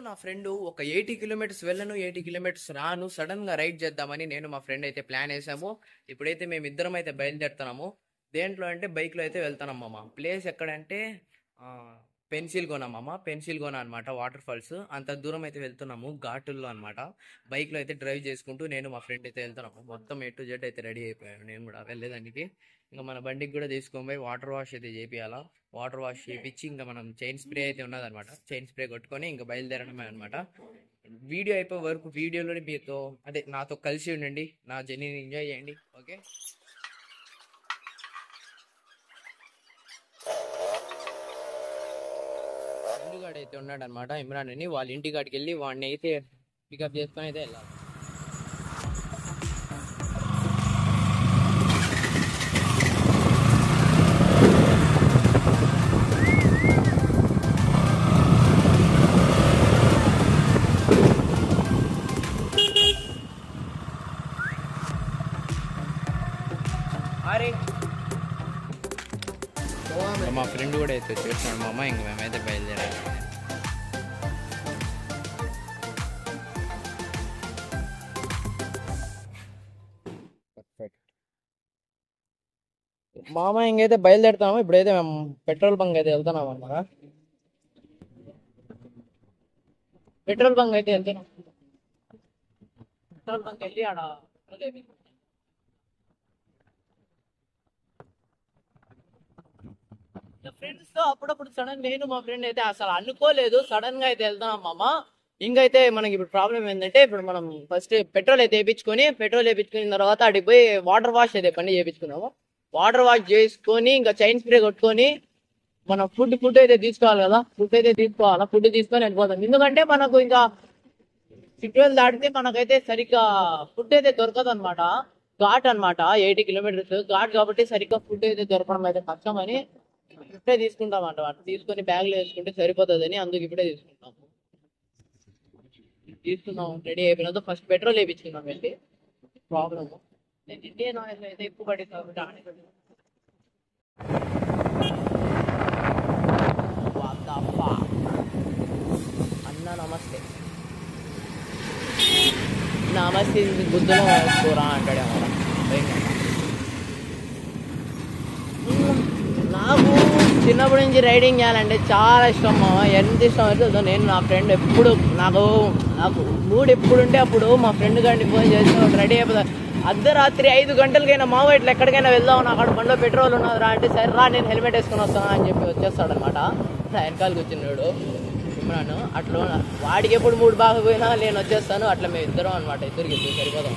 నా ఫ్రెండ్ ఒక 80 కిలోమీటర్స్ వెళ్ళను 80 కిలోమీటర్స్ రాను సడన్ గా రైడ్ చేద్దామని నేను మా ఫ్రెండ్ అయితే ప్లాన్ వేసాము. ఇప్పుడైతే మేము ఇద్దరం అయితే బయలుదేరుతున్నాము. దేంట్లో అంటే బైక్ లో అయితే వెళ్తున్నాం మామ. ప్లేస్ ఎక్కడంటే పెన్సిల్గోనా మామ, పెన్సిల్గోనా అనమాట. వాటర్ ఫాల్స్ అంత దూరం అయితే వెళ్తున్నాము ఘాటుల్లో అనమాట. బైక్ లో అయితే డ్రైవ్ చేసుకుంటూ నేను మా ఫ్రెండ్ అయితే వెళ్తున్నాము. మొత్తం A to Z అయితే రెడీ అయిపోయాను నేను కూడా వెళ్ళేదానికి. ఇంకా మన బండికి కూడా తీసుకొని పోయి వాటర్ వాష్ అయితే చేపియాలా. వాటర్ వాష్ చేపించి ఇంకా మనం చైన్ స్ప్రే అయితే ఉన్నదన్నమాట. చైన్ స్ప్రే కొట్టుకొని ఇంకా బయలుదేరడమే అనమాట. వీడియో అయిపోయే వరకు వీడియోలోనే మీతో అదే నాతో కలిసి ఉండండి. నా జర్నీని ఎంజాయ్ చేయండి. ఓకే, ఫ్రెండ్ అయితే ఉన్నాడు అనమాట, ఇమ్రాన్ అని. వాళ్ళ ఇంటి కాడికి వెళ్ళి వాడిని అయితే పికప్ చేసుకొని అయితే వెళ్ళాలి. మా ఫ్రెండ్ కూడా అయితే వచ్చేస్తున్నాడు మామ. ఇంక మేమైతే బయలుదేరాలి. మామ ఇంకైతే బయలుదేరుతాము. ఇప్పుడైతే మేము పెట్రోల్ బంక్ అయితే వెళ్తున్నాం అన్నమాట. పెట్రోల్ బంక్ అయితే వెళ్తున్నాం. పెట్రోల్ బంక్ వెళ్ళి ఆడ ఫ్రెండ్స్ తో అప్పుడప్పుడు సడన్ నేను మా ఫ్రెండ్ అయితే అసలు అనుకోలేదు, సడన్ గా అయితే వెళ్తున్నాం మామ. ఇంకైతే మనకి ఇప్పుడు ప్రాబ్లం ఏంటంటే, ఇప్పుడు మనం ఫస్ట్ పెట్రోల్ అయితే వేయించుకున్న తర్వాత అడిగి పోయి వాటర్ వాష్ అయితే పని చేయించుకున్నాము. వాటర్ వాష్ చేసుకొని ఇంకా చైన్ స్ప్రే కొట్టుకొని మనం ఫుడ్ అయితే తీసుకోవాలి కదా. ఫుడ్ తీసుకొని వెళ్ళిపోతాం. ఎందుకంటే మనకు ఇంకా సిగ్నల్ దాటితే మనకైతే సరిగ్గా ఫుడ్ అయితే దొరకదు అనమాట. ఘాట్ అనమాట, 80 కిలోమీటర్స్ ఘాట్ కాబట్టి సరిగ్గా ఫుడ్ అయితే దొరకడం అయితే కష్టం అని ఇప్పుడే తీసుకుంటాం అంట. తీసుకొని బ్యాగ్ లో వేసుకుంటే సరిపోతుందని అందుకు ఇప్పుడే తీసుకున్నాం. రెడీ అయిపోయిన ఫస్ట్ పెట్రోల్ వేయించుకున్నాం వెళ్ళి. ప్రాబ్లమ్ నేను ఇండియన్ ఆయిల్ అయితే ఎక్కువ పడింది కాబట్టి అన్న నమస్తే బుద్ధులో వేసుకోరా అంటాడేమో. నాకు చిన్నప్పటి నుంచి రైడింగ్ చేయాలంటే చాలా ఇష్టం మామ. ఎంత ఇష్టం అయితే నేను నా ఫ్రెండ్ ఎప్పుడు నాకు మూడు ఎప్పుడుంటే అప్పుడు మా ఫ్రెండ్ గారిని ఫోన్ చేసి రెడీ అయిపోతాను. అర్ధరాత్రి 5 గంటలకైనా మావ ఇట్లా ఎక్కడికైనా వెళ్దాం, నాకు అక్కడ బండిలో పెట్రోల్ ఉన్నదిరా అంటే సరే రా నేను హెల్మెట్ వేసుకొని వస్తాను అని చెప్పి వచ్చేస్తాడు అనమాట. వెనకాలకి వచ్చినాడు ఇమ్రాన్. అట్లా వాడికి ఎప్పుడు మూడు బాగా పోయినా నేను వచ్చేస్తాను. అట్లా మేము ఇద్దరం అనమాట. ఇద్దరికి సరిపోదాం.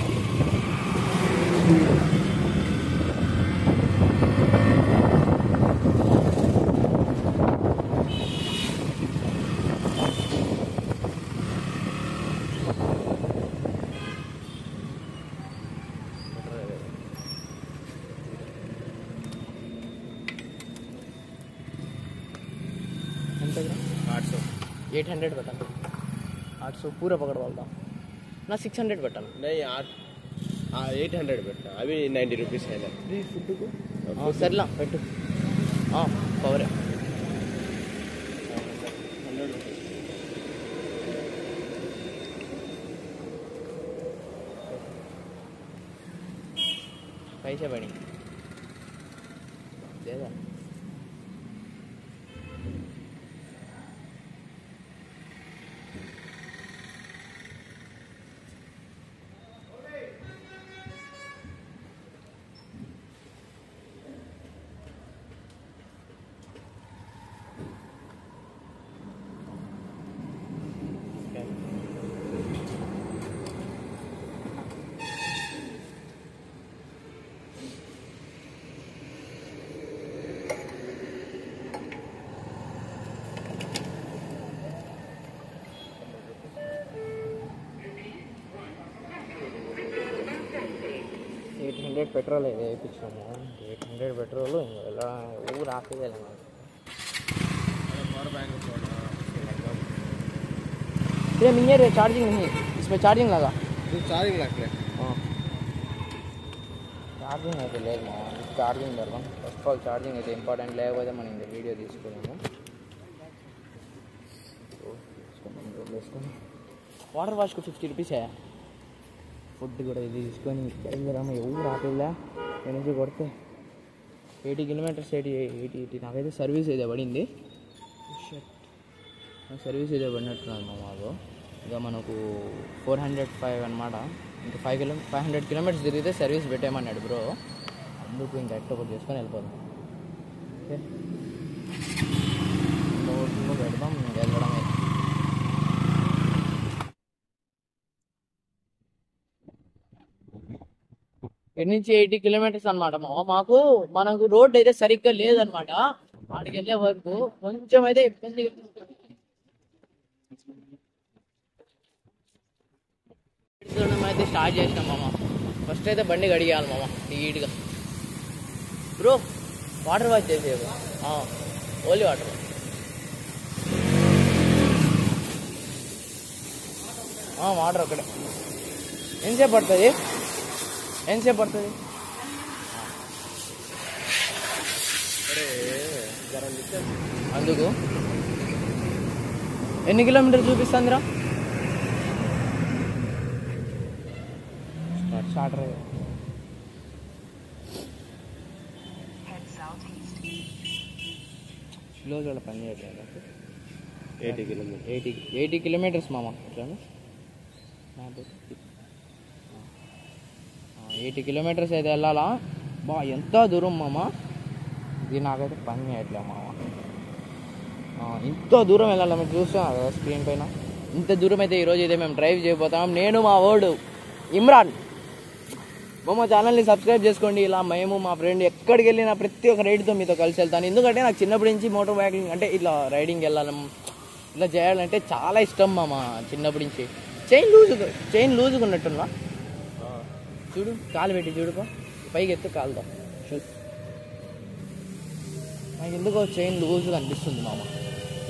ఎంత 800 పెట్టाना 800 पूरा पकड़ वाला ना 600 పెట్టాను. नहीं 800 పెట్టా. అవి 90 రూపీస్ అయినా ఫ్రీ ఫుడ్ కు సర్లా పెట్టు. పవర్ पैसे बनी देगा. పెట్రోల్ అయితే వేయించాము. 800 పెట్రోల్ ఇలా ఊరు ఆపేయాలి. पॉवर बैंक ये मिनियर है, चार्जिंग नहीं, इसमें चार्जिंग लगा. चार्जिंग लगले चार्जिंग అయితే లేదు మా. చార్జింగ్ పెడదాం. ఫస్ట్ ఆఫ్ ఆల్ చార్జింగ్ అయితే ఇంపార్టెంట్, లేకపోతే మనం ఇంకా వీడియో తీసుకోలేము. వేసుకొని వాటర్ వాష్కి 50 రూపీసే. ఫుడ్ కూడా ఇది తీసుకొని బయలుదేరాము. ఎవరు ఆపిల్లా నేను నుంచి కొడితే 80 కిలోమీటర్స్ 80 నాకైతే సర్వీస్ అయితే పడింది. సర్వీస్ అయితే పడినట్టున్నది మా మాకు. ఇక మనకు 405 అనమాట. ఇంకా 500 కిలోమీటర్స్ తిరిగితే సర్వీస్ పెట్టేయమన్నాడు బ్రో. అందుకు ఇంకా ఎట్ట ఒకటి చేసుకొని వెళ్ళిపోదాం. ఓకే పెడదాం ఇంకా వెళ్ళడమే. ఇక్కడి నుంచి 80 కిలోమీటర్స్ అనమాట మనకు రోడ్ అయితే సరిగ్గా లేదనమాట. ఆడికి వెళ్ళే వరకు కొంచెం అయితే ఇబ్బంది అయితే స్టార్ట్ చేసినాం మామ. ఫస్ట్ అయితే బండి కడిగేయాలి మామ నీట్గా. బ్రో వాటర్ వాష్ చేసేది ఓన్లీ వాటర్. వాటర్ ఒకటే. ఎంతసేపు పడుతుంది? అందుకు ఎన్ని కిలోమీటర్లు చూపిస్తుందిరా? స్టార్టర్ స్లో చూడ పని చేయట్లేదు. 80 కిలోమీటర్స్ మామ. ఇట్లా 80 కిలోమీటర్స్ అయితే వెళ్ళాలా. ఎంత దూరం మామ ఇది. నాకైతే పని చేయట్లే మామ. ఇంత దూరం వెళ్ళాలి. మీరు చూస్తున్నాం కదా స్క్రీన్ పైన. ఇంత దూరం అయితే ఈరోజు అయితే మేము డ్రైవ్ చేయబోతాం. నేను మా వాడు ఇమ్రాన్. మా ఛానల్ని సబ్స్క్రైబ్ చేసుకోండి. ఇలా మేము మా ఫ్రెండ్ ఎక్కడికి వెళ్ళినా ప్రతి ఒక్క రైడ్తో మీతో కలిసి వెళ్తాను. ఎందుకంటే నాకు చిన్నప్పటి నుంచి మోటార్ బైకింగ్ అంటే ఇట్లా రైడింగ్ వెళ్ళాలి ఇలా చేయాలంటే చాలా ఇష్టం మామ. చిన్నప్పటి నుంచి చైన్ లూజుగా ఉన్నట్టున్నా. చూడు కాలు పెట్టి చూడుకో, పైకి ఎత్తు కాలుతో. నాకు ఎందుకో చైన్ లూజ్గా అనిపిస్తుంది మామ.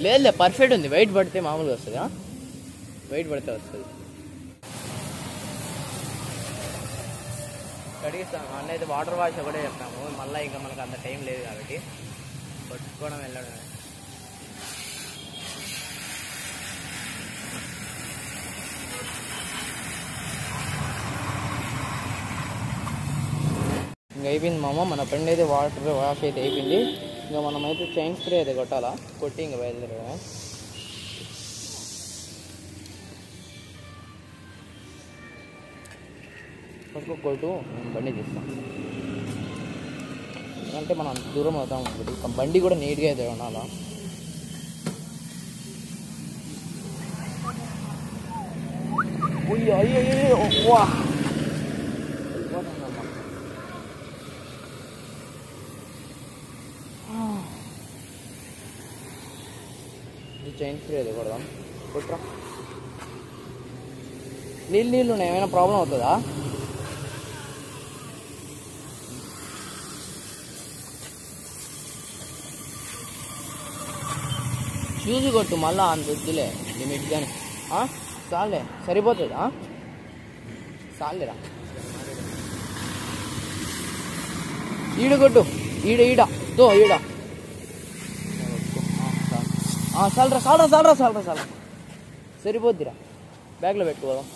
లేదు పర్ఫెక్ట్ ఉంది. వెయిట్ పడితే మామూలుగా వస్తుంది. వెయిట్ పడితే వస్తుంది. కడిగిస్తాము అన్న అయితే వాటర్ వాష్ ఒకటే చెప్తాము. మళ్ళీ ఇంకా మనకు అంత టైం లేదు కాబట్టి పట్టుకోవడం వెళ్ళడమే. ఇంకా అయిపోయింది మామ. మన ఫ్రెండ్ అయితే వాటర్ వాష్ అయితే అయిపోయింది. ఇంకా మనమైతే చైన్ స్ప్రే అయితే కొట్టాలా. కొట్టి ఇంకా బయలుదేరడమే. ఫస్ట్ కొట్టు నేను బండి తీస్తాం. అంటే మనం అంత దూరం అవుతాం ఒకటి. బండి కూడా నీట్గా అయితే ఉండాలా. అయ్యో చైన్ ఫ్రీ అది కొడదాం. కొట్రా. నీళ్ళు ఉన్నాయి. ఏమైనా ప్రాబ్లం అవుతుందా? చూసి కొట్టు. మళ్ళా అంత వద్దులే లిమిట్ కానీ. చాలే సరిపోతుంది. చాలేరా. ఈడ కొట్టు. ఈడ చాలరా సరిపోద్దిరా. బ్యాగ్లో పెట్టుకోదాం.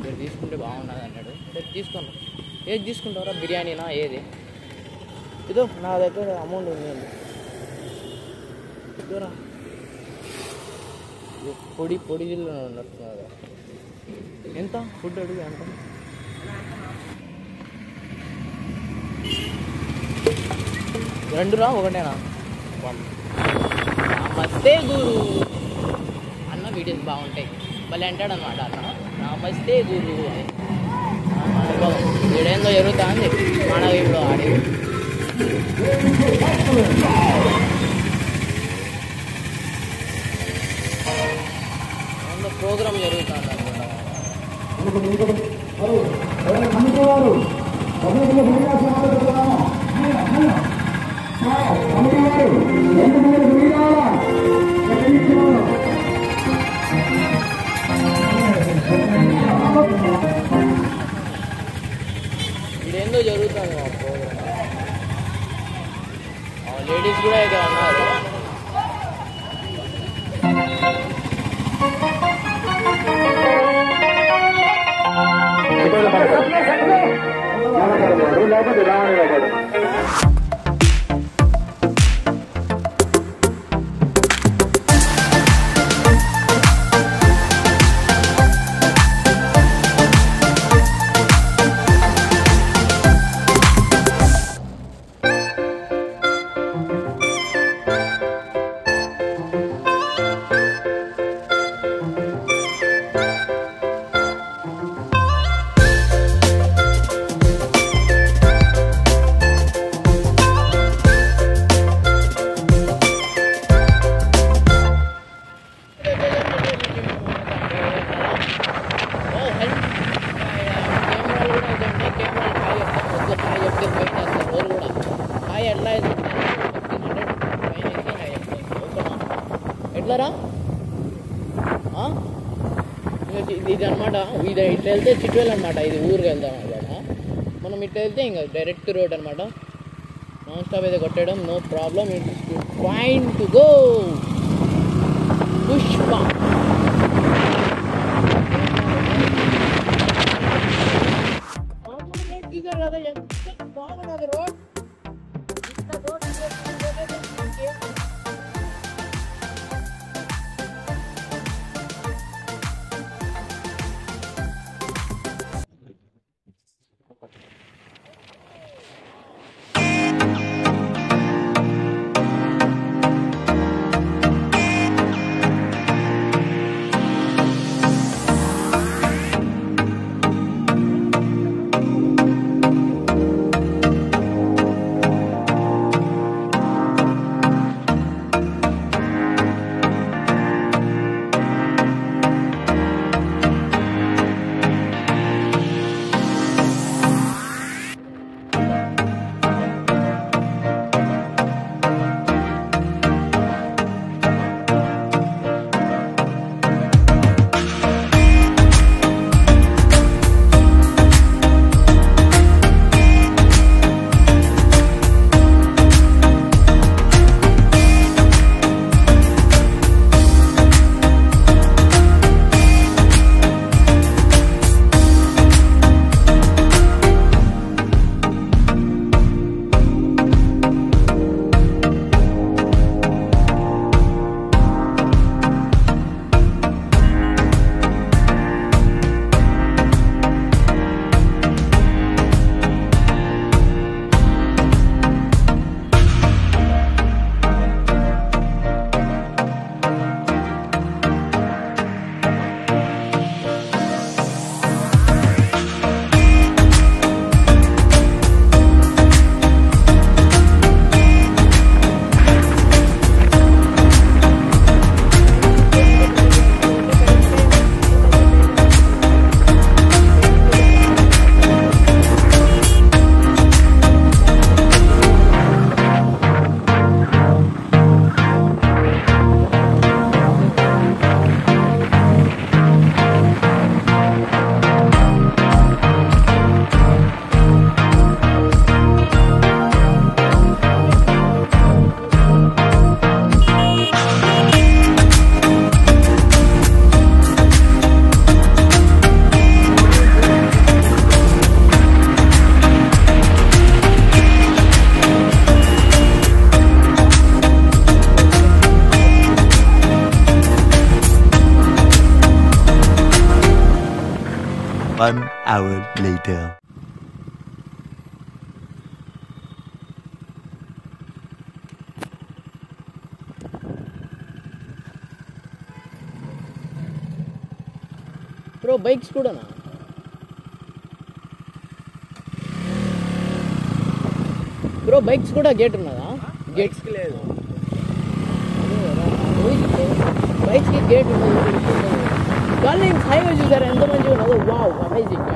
మీరు తీసుకుంటే బాగున్నది అన్నాడు. తీసుకోండి. ఏది తీసుకుంటారా? బిర్యానీనా ఏది? ఇదో నా దగ్గర అమౌంట్ ఉంది. ఇదోరా పొడి జిల్లు ఉన్నట్టున్నారు. ఎంత ఫుడ్ అడుగు? ఎంత? రెండురా ఒకటేనా? నమస్తే గురు అన్న. వీడియోస్ బాగుంటాయి. మళ్ళీ అంటాడు అనమాట అన్న నమస్తే గురు అని. వీడేందో జరుగుతా అంది మన ఇప్పుడు ఆడి ప్రోగ్రామ్ జరుగుతుంది అనమాట. ఇదేందో జరుగుతుంది మా ప్రోగ్రామ్. లేడీస్ కూడా అయితే ఉన్నారు. ఎట్లారా ఇది అనమాట, ఇది ఇట్లా వెళ్తే చిట్వేల్ అనమాట, ఇది ఊరికి వెళ్దాం అనమాట. మనం ఇట్లా వెళ్తే ఇంకా డైరెక్ట్ రోడ్ అనమాట, నాన్ స్టాప్ అయితే కొట్టడం, no problem. It's fine to go. Pushpa కదా, ఎంత బాగున్నది road. One hour later. Bro bikes కూడానా? బ్రో బైక్స్ కూడా గేట్ ఉన్నదా? గేట్స్కి లేదు, బైక్స్కి గేట్ ఉన్నది. కానీ హైవే చూసారా ఎంత మంచిగా ఉన్నదో, వావ్ అమేజింగ్.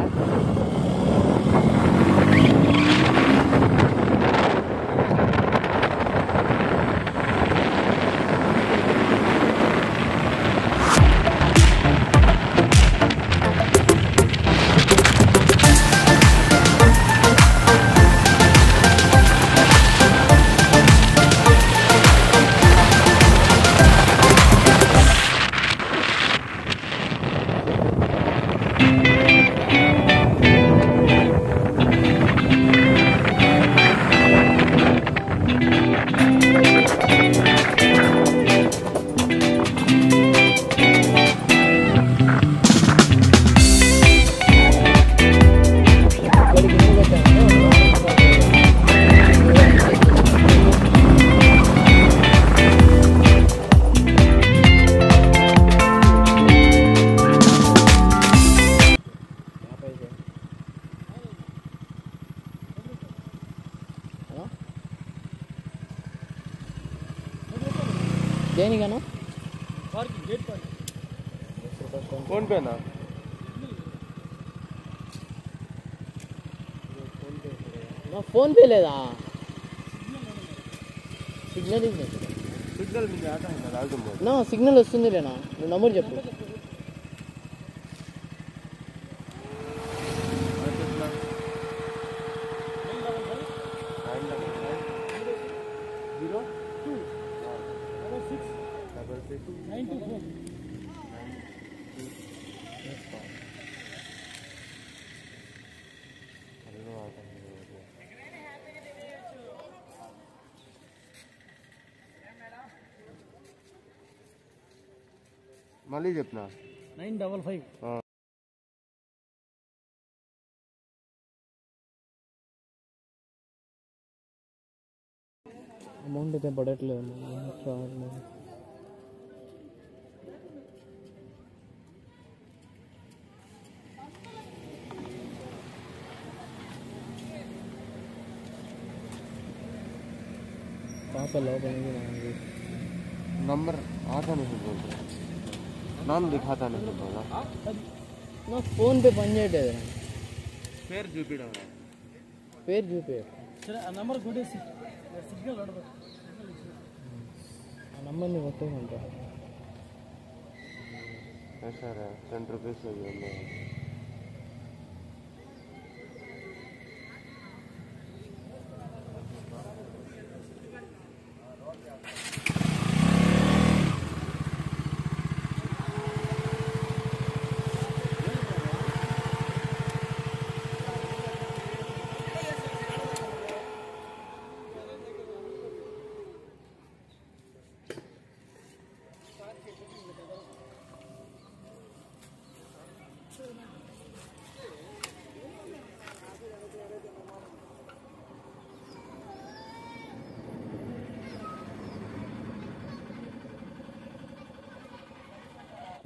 దేనికన్నా ఫోన్ పేనా ఫోన్ పే లేదా సిగ్నల్ సిగ్నల్ మీద ఆట నా సిగ్నల్ వస్తుంది లేనా నువ్వు నంబర్ చెప్పు మళ్ళీ చెప్పిన 955 అమౌంట్ అయితే పడట్లేదు पापा लोग नंबर आता नहीं बोल रहा नाम दिखाता नहीं बोला ना फोन पे పని చేయట్లేదు పేరు చూపిడం పేరు చూపే సరే ఆ నంబర్ కొట్టేసి సిగ్నల్ అడగ ఆ నంబర్ ని కొట్టేయంట सर 10 रुपीस हो गया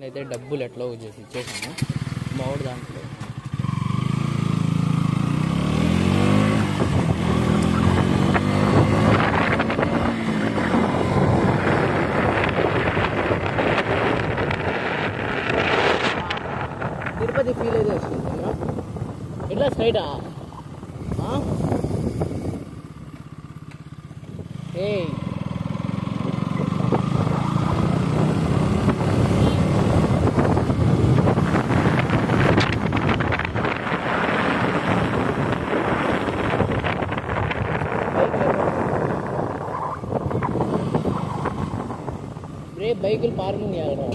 అయితే డబ్బులు ఎట్లా చేసి ఇచ్చేసాను మావాడు దాంట్లో తిరుపతి ఫీల్ అయితే వస్తుంది ఎట్లా స్ట్రైటా ఏ బైకులు పార్కింగ్ చేయాలి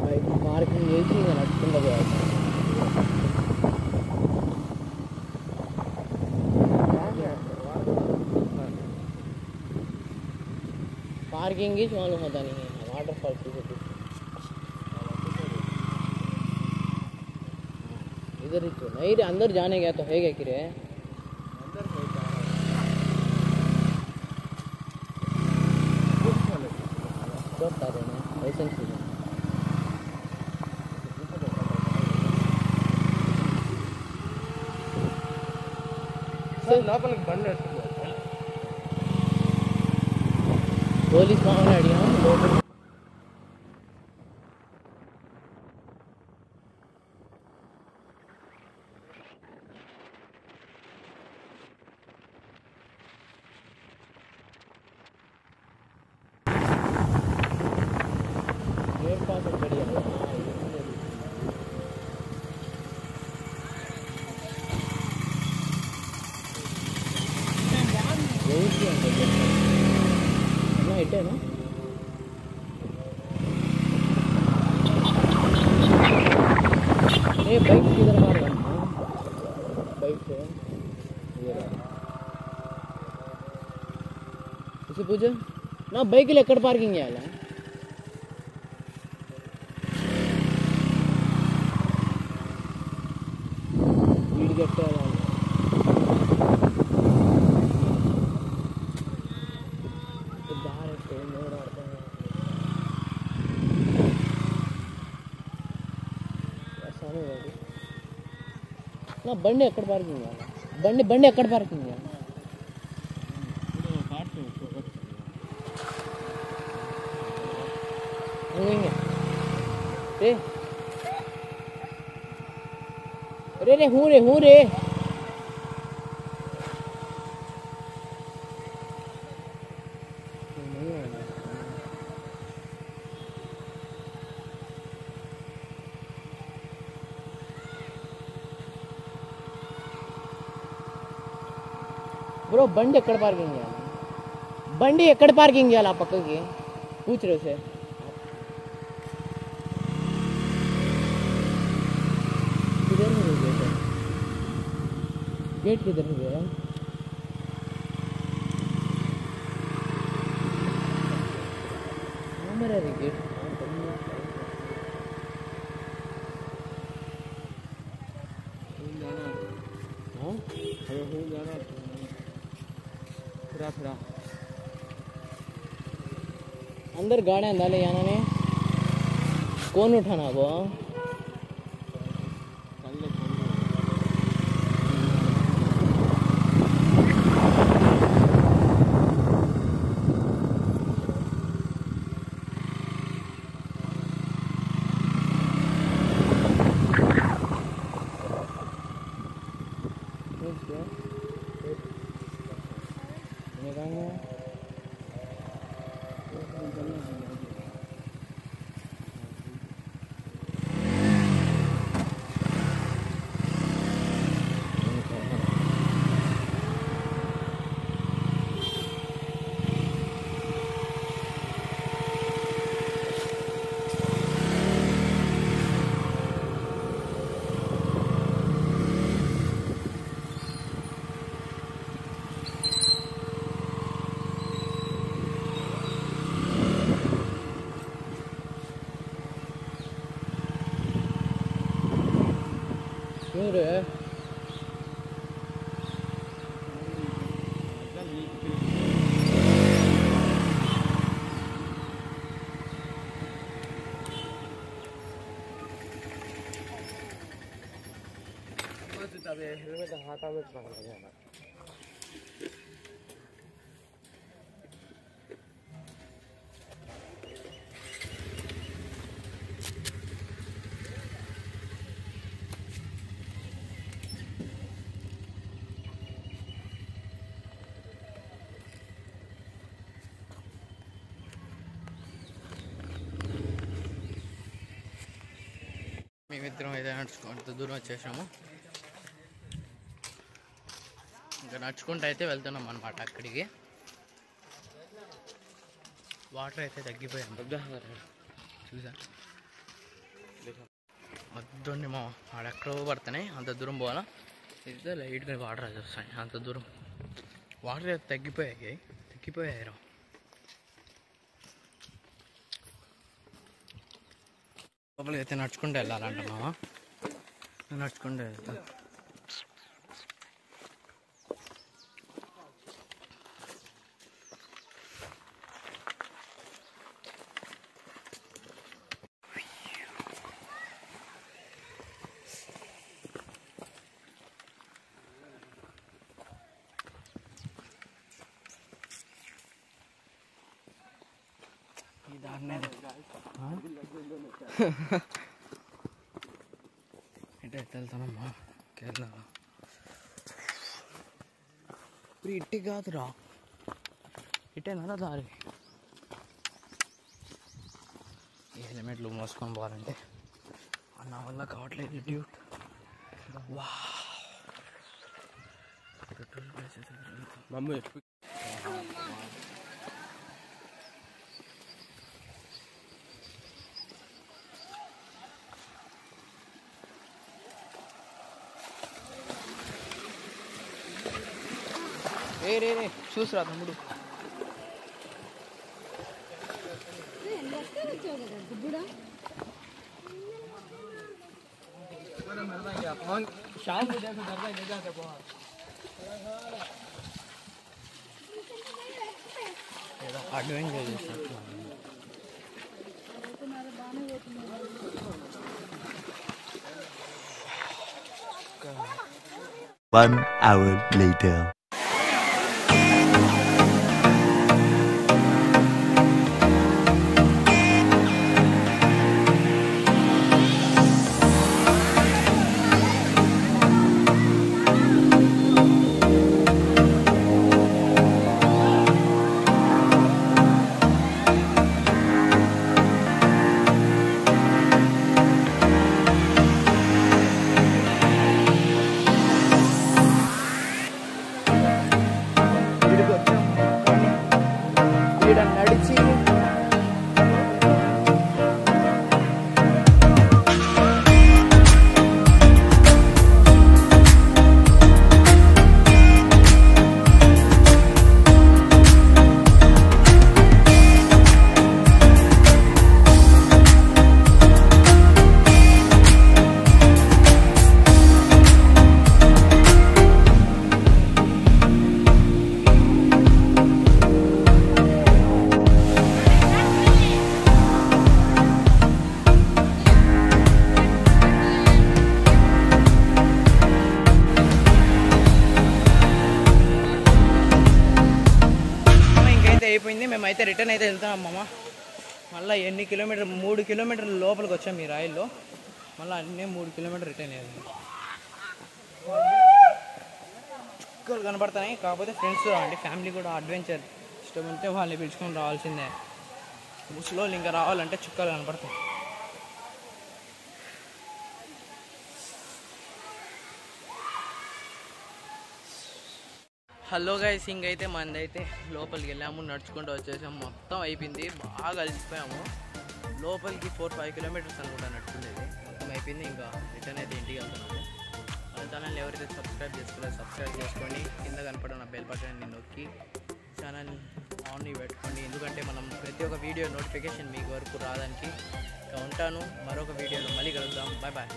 బైక్ పార్కింగ్ చేసి ఇంకా నడుచుకుంటూ పోవాలి पार्किंग ही मालूम होता नहीं है वाटरफॉल की इधर ही तो नहीं रे अंदर जाने गया तो है क्या कि रे लाइसेंस లోపలికి బండి పోలీస్ మామూలు అడిగాం లోపల గేట్ పాస్ అడిగాను ఇట్టేనా ఏ బైక్ किधर मार बाइक से इसे पूछो ना बाइक ఎక్కడ పార్కింగ్ చేయాలా వీడి కట్టాలా నా బండి ఎక్కడ పార్కింగ్ చేయాలి బండి ఎక్కడ పార్కింగ్ చేయాలి रे रे हूँ रे ब्रो బండి ఎక్కడ పార్కింగ్ చేయాలి ఆ పక్కకి पूछ रहे उसे किधर में गए गेट किधर में गया मेरा गेट फिरा अंदर गाड़ियाँ डाले यहाँ ने कौन उठाना वो क्यों रे हाथ में पकड़ जाना మేమిద్దరం అయితే నడుచుకుంటూ దూరం వచ్చేసాము ఇంకా నడుచుకుంటూ అయితే వెళ్తున్నాం అన్నమాట అక్కడికి వాటర్ అయితే తగ్గిపోయాం చూసా వద్దండి మా ఆడెక్కడో పడుతున్నాయి అంత దూరం పోవాలా ఇది లైట్గా వాటర్ అది వస్తాయి అంత దూరం వాటర్ అయితే తగ్గిపోయాయి లోపలికి అయితే నడుచుకుంటూ వెళ్ళాలంట మామ నడుచుకుంటూ వెళ్తా ఇటే వెళ్తానమ్మా కేరళ ఇప్పుడు ఇట్టి కాదురా ఇటేనా దారి ఈ హెల్మెట్లు మోసుకొని పోవాలంటే నా వల్ల కావట్లేదు డ్యూట్ వా మమ్మీ రే రే రే చూసిరా తమ్ముడు. అడ్వెంచర్ చేసినట్టు. 1 hour later. నడిచి అయిపోయింది. మేమైతే రిటర్న్ అయితే వెళ్తాం అమ్మమ్మ. మళ్ళీ ఎన్ని కిలోమీటర్ 3 కిలోమీటర్ల లోపలికి వచ్చాం ఈ రాయిల్లో. మళ్ళీ అన్నీ 3 కిలోమీటర్ రిటర్న్ అయ్యాలి. చుక్కలు కనపడుతున్నాయి. కాకపోతే ఫ్రెండ్స్ రావండి, ఫ్యామిలీ కూడా అడ్వెంచర్ ఇష్టం ఉంటే వాళ్ళని పిలుచుకొని రావాల్సిందే. ముసలో ఇంకా రావాలంటే చుక్కలు కనపడతాయి. హలో గైస్, ఇంకైతే మనదైతే లోపలికి వెళ్ళాము, నడుచుకుంటూ వచ్చేసాము. మొత్తం అయిపోయింది, బాగా అలసిపోయాము. లోపలికి 4-5 కిలోమీటర్స్ అనుకుంటా నడుచుకునేది. మొత్తం అయిపోయింది. ఇంకా రిటర్న్ అయితే ఇంటికి వెళ్తున్నాము. మన ఛానల్ని ఎవరైతే సబ్స్క్రైబ్ చేసుకోలేదు సబ్స్క్రైబ్ చేసుకోండి. కింద కనపడిన బెల్ బటన్ని నొక్కి ఛానల్ ఆన్ పెట్టుకోండి. ఎందుకంటే మనం ప్రతి ఒక్క వీడియో నోటిఫికేషన్ మీకు వరకు రావడానికి. ఇంకా ఉంటాను, మరొక వీడియోలో మళ్ళీ కలుద్దాం. Bye bye.